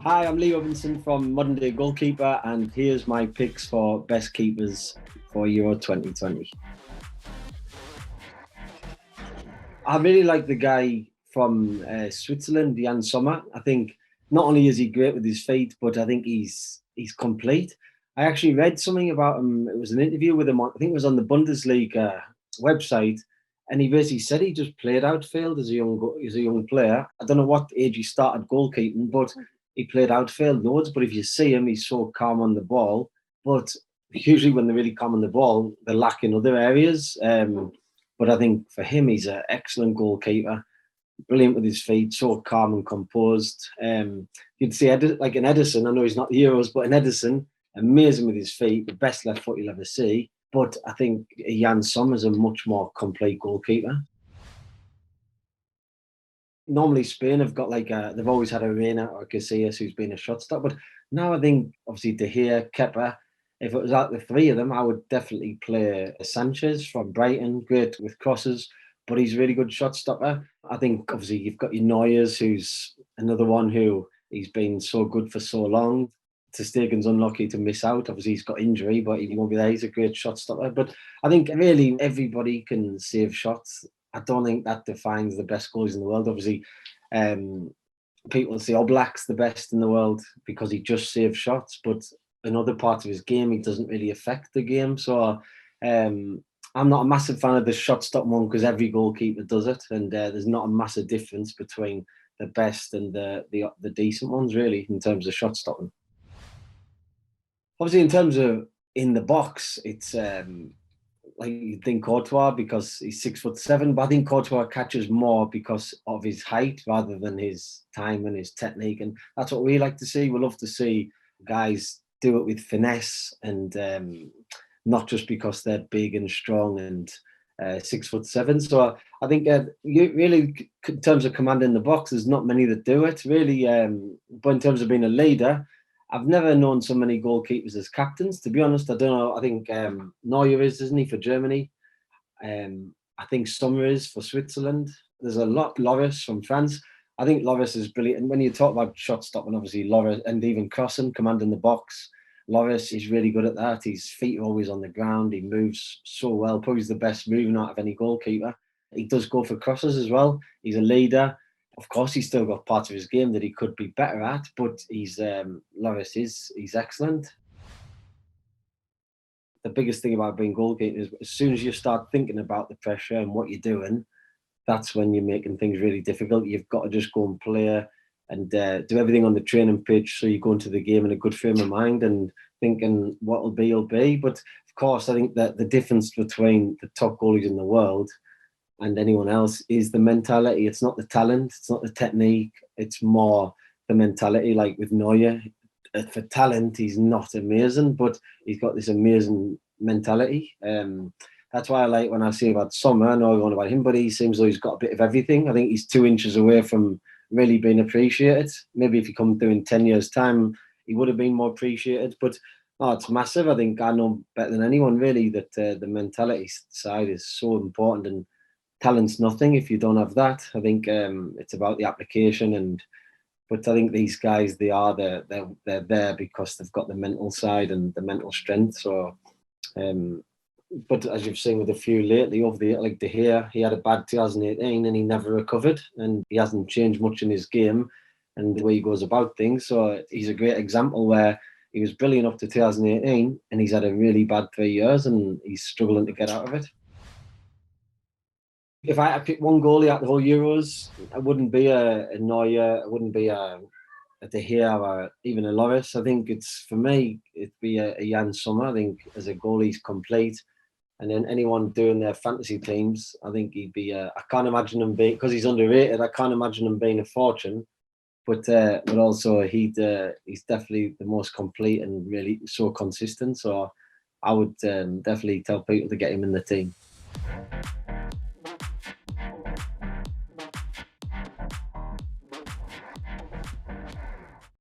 Hi, I'm Lee Robinson from Modern Day Goalkeeper, and here's my picks for best keepers for Euro 2020. I really like the guy from Switzerland, Jan Sommer. I think not only is he great with his feet, but I think he's complete. I actually read something about him. It was an interview with him. I think it was on the Bundesliga website, and he basically said he just played outfield as a young player. I don't know what age he started goalkeeping, but he played outfield loads. But if you see him, he's so calm on the ball. But usually when they're really calm on the ball, they lack in other areas. But I think for him, he's an excellent goalkeeper, brilliant with his feet, so calm and composed. You'd say like an Ederson. I know he's not the Euros, but an Ederson, amazing with his feet, the best left foot you'll ever see. But I think Jan Sommer's a much more complete goalkeeper. Normally, Spain have got they've always had a Reina or a Casillas who's been a shot stop, but now I think obviously De Gea, Kepa. If it was out the three of them, I would definitely play Sanchez from Brighton, great with crosses, but he's a really good shot stopper. I think obviously you've got your Neuers, who's another one who he's been so good for so long. Ter Stegen's unlucky to miss out. Obviously, he's got injury, but he won't be there. He's a great shot stopper. But I think really everybody can save shots. I don't think that defines the best goalies in the world. Obviously, um, people say Oblak's the best in the world because he just saves shots, but in other parts of his game, he doesn't really affect the game. So I'm not a massive fan of the shot stop one because every goalkeeper does it, and there's not a massive difference between the best and the decent ones really in terms of shot stopping. Obviously, in terms of in the box, it's like you think Courtois because he's 6'7", but I think Courtois catches more because of his height rather than his time and his technique, and that's what we like to see. We love to see guys do it with finesse and not just because they're big and strong and 6'7". So I think you really, in terms of commanding the box, there's not many that do it really. But in terms of being a leader, I've never known so many goalkeepers as captains. To be honest, I don't know. I think Neuer isn't he, for Germany? I think Sommer is for Switzerland. There's a lot. Loris from France. I think Loris is brilliant. And when you talk about shot stopping, obviously Loris and even crossing, commanding the box, Loris is really good at that. His feet are always on the ground. He moves so well. Probably the best moving out of any goalkeeper. He does go for crosses as well. He's a leader. Of course, he's still got parts of his game that he could be better at, but he's Loris is he's excellent. The biggest thing about being goalkeeper is as soon as you start thinking about the pressure and what you're doing, that's when you're making things really difficult. You've got to just go and play and do everything on the training pitch so you go into the game in a good frame of mind and thinking what'll be will be. But of course, I think that the difference between the top goalies in the world and anyone else is the mentality. It's not the talent, it's not the technique, it's more the mentality. Like with Neuer, for talent, he's not amazing, but he's got this amazing mentality. That's why I like when I say about Sommer. I know I'm going about him, but he seems like he's got a bit of everything. I think he's 2 inches away from really being appreciated. Maybe if he come through in 10 years' time, he would have been more appreciated. But oh, it's massive. I think I know better than anyone really that the mentality side is so important, and talent's nothing if you don't have that. I think it's about the application, and but I think these guys they're there because they've got the mental side and the mental strength. So um, but as you've seen with a few lately over the like De Gea, he had a bad 2018 and he never recovered, and he hasn't changed much in his game and the way he goes about things. So he's a great example where he was brilliant up to 2018 and he's had a really bad 3 years and he's struggling to get out of it. If I had to pick one goalie out of the whole Euros, it wouldn't be a Neuer, it wouldn't be a De Gea or even a Loris. I think it's for me, it'd be a Jan Sommer. I think as a goalie, he's complete. And then anyone doing their fantasy teams, I think he'd be. I can't imagine him being because he's underrated. I can't imagine him being a fortune. But also he's definitely the most complete and really so consistent. So I would definitely tell people to get him in the team.